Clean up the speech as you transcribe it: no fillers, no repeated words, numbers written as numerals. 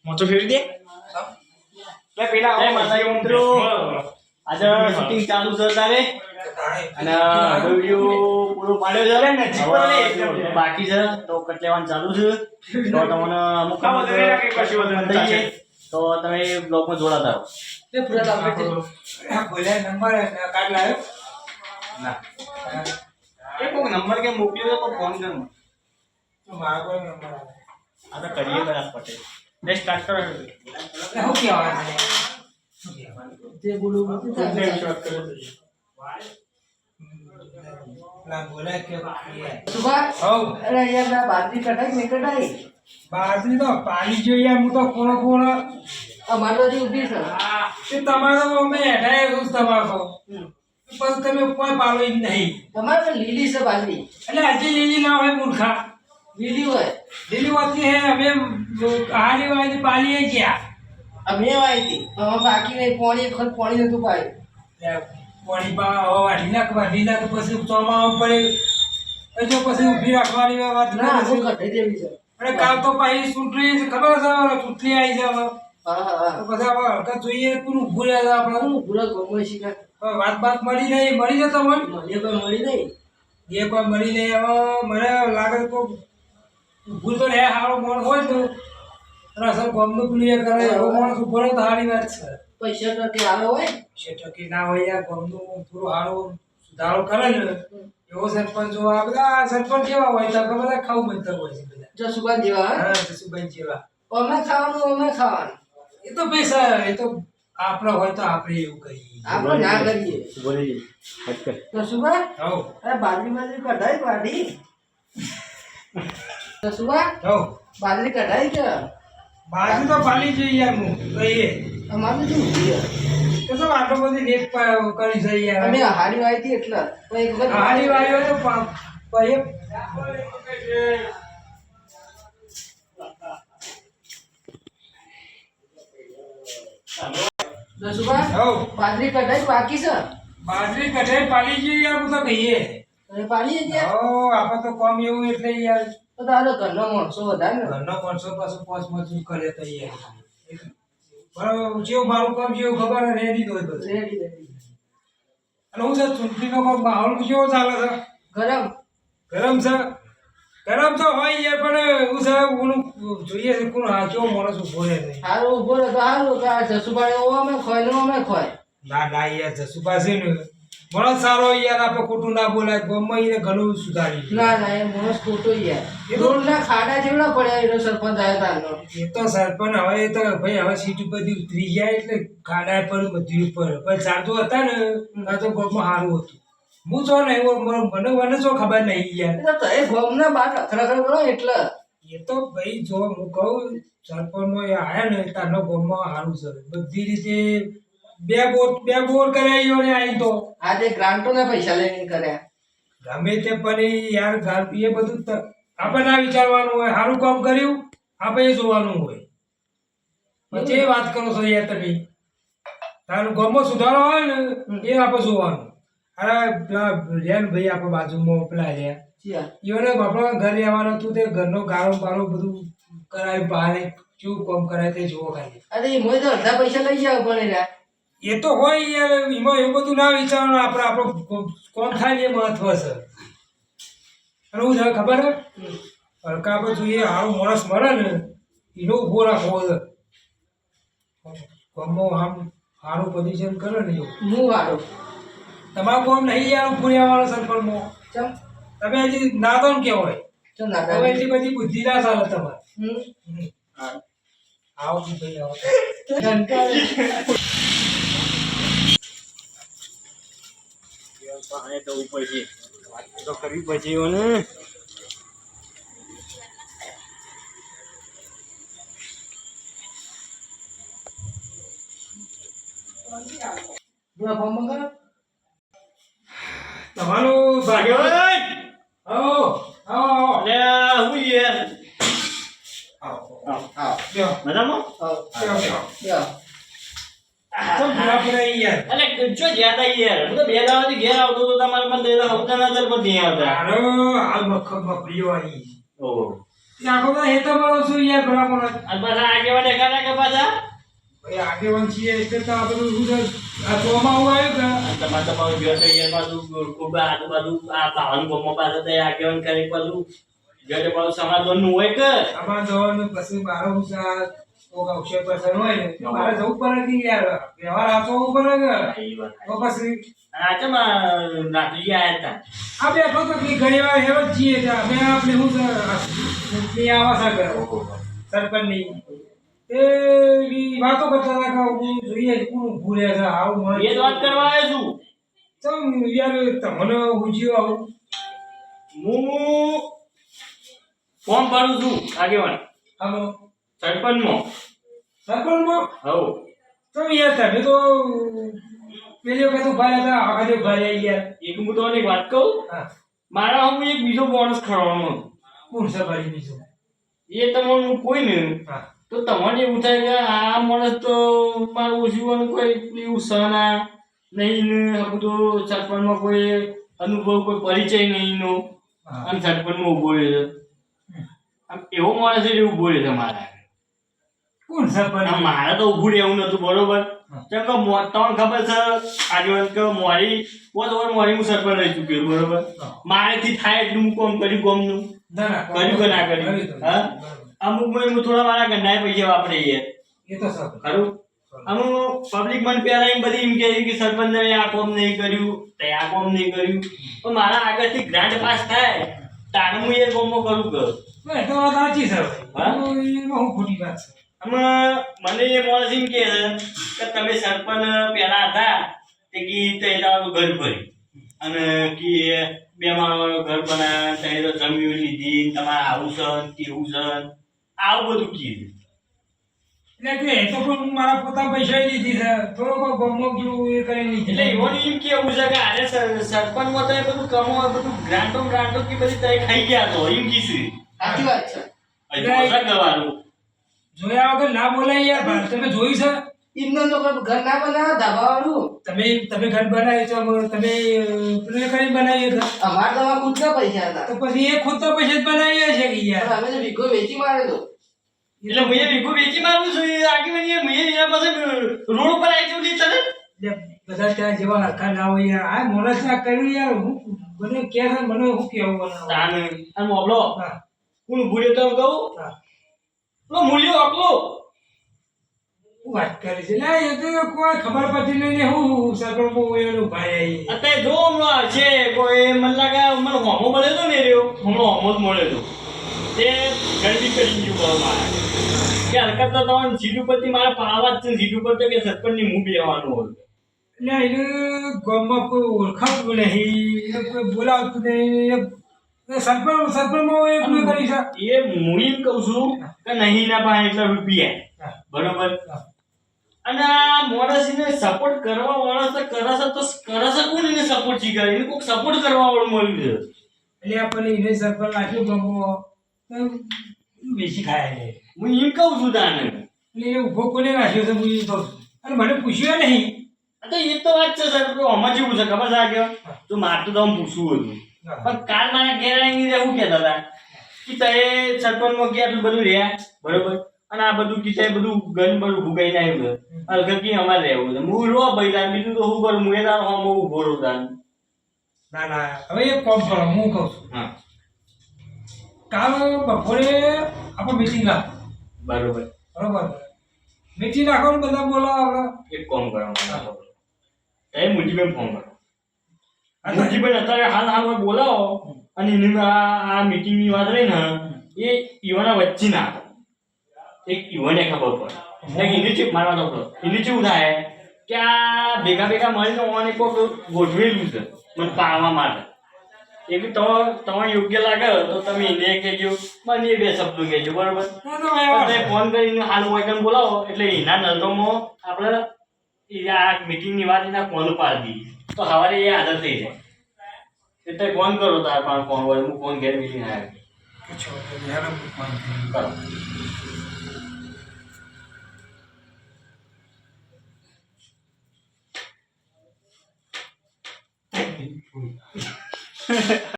મોચો ફેરવી દે લે પેલા એ માતાજી મિત્રો આજે શૂટિંગ ચાલુ છે તારે અને વિડિયો પૂરો પાડ્યો છે ને બાકી છે તો કટ લેવાનું ચાલુ છે તો તમને અમુક દઈએ તો તમે બ્લોગમાં જોડાતા રહો તે પૂરા લાગે બોલ્યા નંબર કાર્ડ લાવ્યો ના એ કોઈ નંબર કે મોકલ્યો તો ફોન કર તો મારો કોઈ નંબર આવે આ તો કરીએ બરાબર પટેલ ને સ્ટાર્ટ કરો હું કહેવાનું તે બોલું ના બોલા કે સુભા હો અરે યાર ના બાજરી કઢાઈ મેં કઢાઈ બાજરી તો પાણી જોઈએ હું તો કોણ અમારે તો હજી ઊભી છે તે તમારે તો અમે હેઠાય રોજ તમારો પણ તમે કોઈ પાલો જ નહીં તમારે તો લીલી છે બાજરી એટલે હજી લીલી ના હોય મૂર્ખા લીલી હોય લીલી હોતી હે અમે હારી વાળી પાલીએ ગયા અમે આવી હતી અમે બાકી નહીં પાણી એક વખત પાણી નતું પાયું પાણી વાઢી નાખ પછી ચોમાવા પડે જો પછી ઊભી રાખવાની વાત ના હું ના કઢાઈ દેવી છે અને કાલ તો પાછી ચૂંટણી ખબર છે ચૂંટણી આવી છે હવે હા હા તો પછી હવે હલકા જોઈએ પૂરું ઊભું રહ્યા આપણે હું પૂરા ગમો શીખા વાત મળી નહીં મળી જતો મને મને કોઈ મળી નહીં જે કોઈ મળી નહીં હવે મને લાગે તો ઊભું તો રહે સારો માણસ હોય ને અને અસર ગમનું પેલું એ કરે એવો માણસ ઊભો રહે તો સારી વાત છે પૈસા ટકે આલો હોય ટકી ના હોય યાર ગમનું પૂરું સારું સુધારો કરે ને એવો સરપંચ જો આ બધા સરપંચ કેવા હોય તો બધા ખાવું બનતા હોય છે બધા જો સુભા જેવા હા હા જસુભાઈ જેવા અમે ખાવાનું એ તો પૈસા એ તો આપણો હોય તો આપણે એવું કહીએ આપણે ના કરીએ બોલી કટ કર તો સુભા હવ અરે બાજરી કઢાઈ વાઢી તો સુભા હવ બાજરી કઢાઈ કે બાજુ તો પાલી જોઈએ યાર હું કહીએ અમારે તો ઊભી છે તો શું આટલો બધી લેટ કરી છે યાર અમે હારી વાઈ હતી એટલે તો એક વખત હારી વાળી હોય તો પછી દસુભા હવ બાજરી કઢાઈ બાકી છે બાજરી કઢાઈ પાલી જોઈએ યાર હું તો કહીએ તમે પાડીએ ત્યાં હવ આપણે તો કોમ એવું એટલે યાર તો તારો ઘરનો માણસો વધારે ને ઘરનો માણસો પાછું પોસ મજૂર કરે તો યાર બરાબર જેવું મારું કામ જેવું ખબર રેડી દો બધું રેડી રેડી અને હું છે ચૂંટણીનો કોઈ માહોલ કેવો ચાલે છે ગરમ ગરમ છે ગરમ તો હોય યાર પણ હું છે ઓલું જોઈએ છે કોણ હા કેવો માણસ ઉભો રહે નહીં સારું ઉભો રહે તો સારું કે આ જસુભાઈ ઓ અમે ખોય ને અમે ખોય ના ના યાર જસુભા છે ને માણસ સારો યાર આપણે ખોટું ના બોલાય ગમે એને ઘણું સુધારી ના ના એ માણસ ખોટો યાર એ તો- રોડના ખાડા જેવડા પડ્યા એનો સરપંચ આવ્યો તારનો એ તો સરપંચ હવે એ તો ભાઈ હવે સીટ ઉપરથી ઉતરી ગયા એટલે ખાડા પર બધી ઉપર પણ ચાલતો હતા ને ત્યાં તો ગોમાં સારું હતું હું છો ને એવો મને મને શું ખબર નહીં યાર એ તો એ ગોમના બાર અખરાખર કરો એટલે એ તો ભાઈ જો હું કહું સરપંચમાં એ આયા ને તારનો ગોમાં સારું છે બધી રીતે બે બોર કરાવી ને આવી તો આજે ગ્રાન્ટોના પૈસા લઈને કર્યા ગમે તે પણ એ યાર એ બધું આપણે ના વિચારવાનું હોય સારું કામ કર્યું આપણે એ જોવાનું હોય પછી એ વાત કરો છો યાર તમે તારું ગામમાં સુધારો હોય ને એ આપણે જોવાનું અરે પેલા રહ્યા ને ભાઈ આપણે બાજુમાં પેલા રહ્યા ચિયા એને આપણા ઘરે આવવાનું હતું તે ઘરનો ગાળો બાળો બધું કરાવી બહાર કેવું કામ કરાય તે જોવો ખાલી અરે એ મોય તો અડધા પૈસા લઈ જાવ પણ એના એ તો હોય યાર એમાં એવું બધું ના વિચારવાનું આપણે આપણો કોમ થાય ને એ મહત્વ છે અને હું છે ખબર હે હલકા આપણે જોઈએ સારું માણસ મળે ને એનો ઉભો રાખવો છે કોમમાં આમ સારું પોઝિશન કરે ને એવું હું વાળો તમારું કોમ નહીં યાર પુણ્યાવાળો સરપંચમાં ચમ તમે હજી નાદોન કહેવાય ચમ હવે ના એટલી બધી બુદ્ધિ ના ચાલે તમારે હમ આવો ભાઈ આવો ઘંટા પાણી તો ઉપર છે વાત તો કરવી પછી ને જો ફોન મંગા તમારું ભાગ્ય આવો આવો અલે હું યાર આવો આવ બેહો મજામાં આવ બેહો બેહો યા તો પૂરા પૂરા યાર અલે જો જ્યાં તા યાર હું તો બે દાડાથી ઘેર આવતો તો તમારે મને દેલા હપ્તા નજર પર નહીં આવતા તારો હાલ મફળીઓ આવી ઓહો એ આખો તો એ તો મળો છું યાર ભલા મોણા. અને પાછા આગેવાન એકાના કે પાછા ભાઈ આગેવાન છીએ એટલે તો આ બધું શું છે, આ ચોમાસું આવ્યું કે અને તમારું ઘર તો યાર પાછું ખૂબ આજુબાજુ આ પાવાનું ગમમાં પાછા તો આગેવાન કરી પાછું ઘરે પાછું સમાધાનનું હોય કે આમાં જવાનું પછી મારો ઉછાળ કોક અવસર પસંદ હોય ને તો મારે જવું પડે કે યાર વ્યવહાર આપવો પડે કે એ વાત તો પછી અને આજે નાતજી આયા હતા આ બેઠો તો ઘણી વાર એવો જ છીએ કે અમે આપણે શું છે આવા સાગર સરપંચની એ ઈ વાતો કરતા હતા કે હું જોઈએ કોણ ભૂલે છે આવું મળે એ જ વાત કરવા આવ્યો છું ચમ યાર તમને ઉજ્યો આવું હું ફોર્મ ભરું છું આગેવાન હાલો સરપંચમાં સરપંચમાં હવ ચમ યાર તમે તો પેલી વખત ઉભા હતા આ વખતે ઉભા રહ્યા યાર એક હું તમને એક વાત કહું હા મારા હું એક બીજો માણસ ખરવાનો કોણ સભારી બીજું એ તમને કોઈ ને હા તો તમને એવું થાય કે આ માણસ તો મારું ઓછું કોઈ એવું સહના નહીં ને આ બધું સરપંચમાં કોઈ અનુભવ કોઈ પરિચય નહીં નો હા અને સરપંચમાં ઉભો રહે છે આમ એવો માણસ એટલે ઉભો રહે છે મારા કોણ સરપંચ આમ મારે તો ઊભું રહેવું નતું બરોબર કેમ કે તમને ખબર છે આગળ કે મોરી મોરી હું સરપંચ રહી ચૂક્યો બરોબર મારેથી થાય એટલું હું કોમ કર્યું કોમનું ના ના કર્યું કે ના કર્યું હા અમુક હું થોડા મારા ઘરના પૈસા વાપરે યાર એ તો સર ખરું અમુક પબ્લિક મને પહેલા એમ બધી એમ કહે કે સરપંચ આ કોમ નહીં કર્યું તે આ કોમ નહીં કર્યું પણ મારા આગળથી ગ્રાન્ટ પાસ થાય તારે હું એ કોમો કરું કર એ તો વાત સાચી સર હા? એમાં હું ખોટી વાત છે આમાં મને એ માણસ એમ કહે છે કે તમે સરપંચ પહેલા હતા તે કે તમારું ઘર ભરી અને કે બે માણસનું ઘર બનાવ્યા તમે તો જમીન લીધી તમારે આવું છે તેવું છે આવું બધું કીધું એટલે કે એ તો પણ હું મારા પોતા પૈસા લીધી છે થોડો કોઈ ગમો જેવું એ કરી લીધી એટલે એવાનું એમ કેવું છે કે આરે સરપંચમાં તો એ બધું કમો બધું ગ્રાન્ટો કે બધી તમે ખાઈ ગયા તો એમ કીધું સાચી વાત છે હજુ ઓછા કરવાનું જોયા વગર ના બોલાય યાર ભાઈ તમે જોઈ છે એમનો તો કોઈ ઘર ના બનાવે ધાબાવાળું તમે ઘર બનાવી છો તમે પેલું કરી બનાવીએ ઘર અમારે તો આમાં ખુદના પૈસા હતા તો પછી એ ખુદ તો પૈસા જ બનાવીએ છે કે યાર પણ અમે તો વીઘો વેચી મારેલો એટલે મેં વીઘો વેચી મારું છું એ આગળ મેં એના પાસે રોડ ઉપર આવી જવું નહીં ચાલે એટલે બધા ત્યાં જેવા હરખા ના હોય યાર આ મોણસ ના કર્યું યાર હું મને કે છે મને હું કેવું બનાવું તાને અને મોબલો હા કોણ ભૂલ્યો તો કહું હા લો મૂલ્યો અકલો હું વાત કરી છે ના એ તો કોઈ ખબર પડતી નહીં હું સરપંચ એનું ભાઈ અત્યારે જો હમણાં છે કોઈ મને લાગે મને હોમો મળ્યો હતો ને રહ્યો હમણાં હોમો જ મળ્યો હતો તે ગરબી કરી ગયું બહુ મારા કે હરકત તો તમને સીટ ઉપરથી મારે પાવા જ છે સીટ ઉપર તો કે સરપંચની મું બેવાનું હોય એટલે એને ગામમાં કોઈ ઓળખાતું નહીં એને કોઈ બોલાવતું નહીં સરપંચમાં એ કોઈ કરી છે એ હું એમ કહું છું કે નહીં ના પાસે એટલા રૂપિયા બરોબર અને આ માણસને સપોર્ટ કરવા વાળો તો કરે છે કોણ એને સપોર્ટ શીખવાડે એને કોઈક સપોર્ટ કરવા વાળું મળ્યું છે એટલે આપણને એને સરપંચ રાખ્યું ગામમાં બેસી ખાય છે હું એમ કહું છું તાને એટલે એ ઉભો કોને રાખ્યો છે હું એ કહું છું અને મને પૂછ્યું નહીં તો એ તો વાત છે સર આમાં જેવું છે ખબર છે આગળ તો મારે તો પૂછવું હતું પણ કાલ મારા ઘેર આવીને એવું કહેતા હતા કે તે સરપંચમાં ગયા એટલું બધું રહ્યા બરોબર અને આ બધું કીધા બધું ગન બધું ભૂગાઈને આવ્યું છે હલકા કી અમારે રહેવું છે હું રો ભાઈ તાર બીજું તો શું કરું હું એ તાર હોમ ઉભો રહું તાર ના ના હવે એક કામ કરો હું કહું છું હા કાલ બપોરે આપણે મીટિંગ રાખ બરોબર બરોબર મીટિંગ રાખવાનું બધા બોલાવો આપણે એક કામ કરવાનું એ મુજીબેન ફોન કરો હા, મુજીબેન અત્યારે હાલ બોલાવો અને એની આ મીટિંગની વાત રહી ને એ ઈવાના વચ્ચે ના એક ઈવને ખબર પડે એની ચીપ મારવાનો હતો એની શું થાય કે આ ભેગા મળીને ઓને કોક ગોઠવેલું છે મને પાડવા માટે એક તો તમને યોગ્ય લાગે તો તમે એને કહેજો મને એ બે શબ્દો કહેજો બરોબર તમે ફોન કરીને હાલ હોય બોલાવો એટલે એના નજરોમાં આપણે આ મીટિંગની વાત એના ફોન પાડી દઈએ તો સવારે એ હાજર થઈ જાય એટલે ફોન કરો તાર પણ ફોન હોય હું ફોન ઘેર મીટિંગ આવ્યો કરો